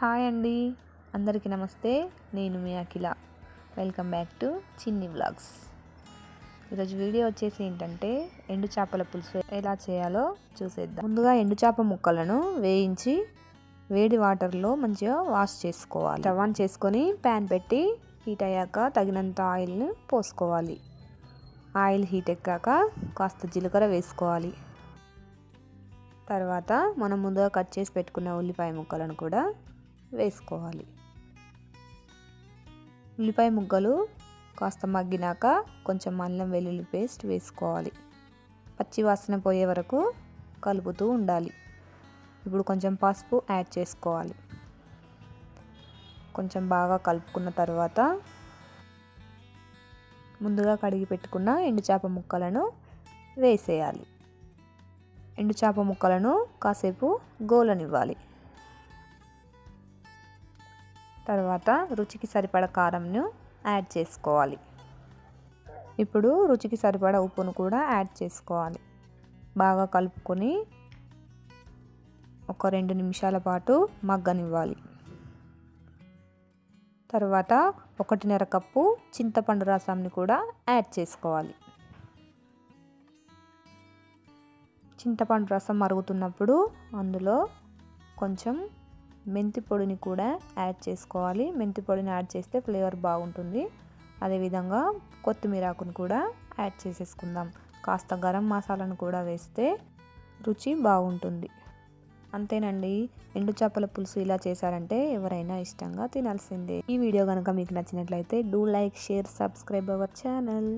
Hi అండి, అందరికీ నమస్తే. నేను మీ అఖిల. వెల్కమ్ బ్యాక్ టు చిన్ని వ్లాగ్స్. ఈరోజు వీడియో వచ్చేసి ఏంటంటే ఎండు చేపల పులుసు ఎలా చేయాలో చూసేద్దాం. ముందుగా ఎండు చేప ముక్కలను వేయించి వేడి వాటర్లో మంచిగా వాష్ చేసుకోవాలి. స్టవ్ ఆన్ చేసుకొని ప్యాన్ పెట్టి హీట్ అయ్యాక తగినంత ఆయిల్ని పోసుకోవాలి. ఆయిల్ హీట్ ఎక్కాక కాస్త జీలకర్ర వేసుకోవాలి. తర్వాత మనం ముందుగా కట్ చేసి పెట్టుకున్న ఉల్లిపాయ ముక్కలను కూడా వేసుకోవాలి. ఉల్లిపాయ ముక్కలు కాస్త మగ్గినాక కొంచెం అల్లం వెల్లుల్లి పేస్ట్ వేసుకోవాలి. పచ్చి వాసన పోయే వరకు కలుపుతూ ఉండాలి. ఇప్పుడు కొంచెం పసుపు యాడ్ చేసుకోవాలి. కొంచెం బాగా కలుపుకున్న తర్వాత ముందుగా కడిగి పెట్టుకున్న ఎండు చేప ముక్కలను వేసేయాలి. ఎండు చేప ముక్కలను కాసేపు గోలనివ్వాలి. తర్వాత రుచికి సరిపడ కారంను యాడ్ చేసుకోవాలి. ఇప్పుడు రుచికి సరిపడ ఉప్పును కూడా యాడ్ చేసుకోవాలి. బాగా కలుపుకొని ఒక 2 నిమిషాల పాటు మగ్గనివ్వాలి. తర్వాత 1.5 కప్పు చింతపండు రసాన్ని కూడా యాడ్ చేసుకోవాలి. చింతపండు రసం మరుగుతున్నప్పుడు అందులో కొంచెం మెంతి పొడిని కూడా యాడ్ చేసుకోవాలి. మెంతి పొడిని యాడ్ చేస్తే ఫ్లేవర్ బాగుంటుంది. అదేవిధంగా కొత్తిమీర ఆకును కూడా యాడ్ చేసేసుకుందాం. కాస్త గరం మసాలాను కూడా వేస్తే రుచి బాగుంటుంది. అంతేనండి, ఎండు చేపల పులుసు ఇలా చేశారంటే ఎవరైనా ఇష్టంగా తినాల్సిందే. ఈ వీడియో కనుక మీకు నచ్చినట్లయితే do like, share, subscribe our channel.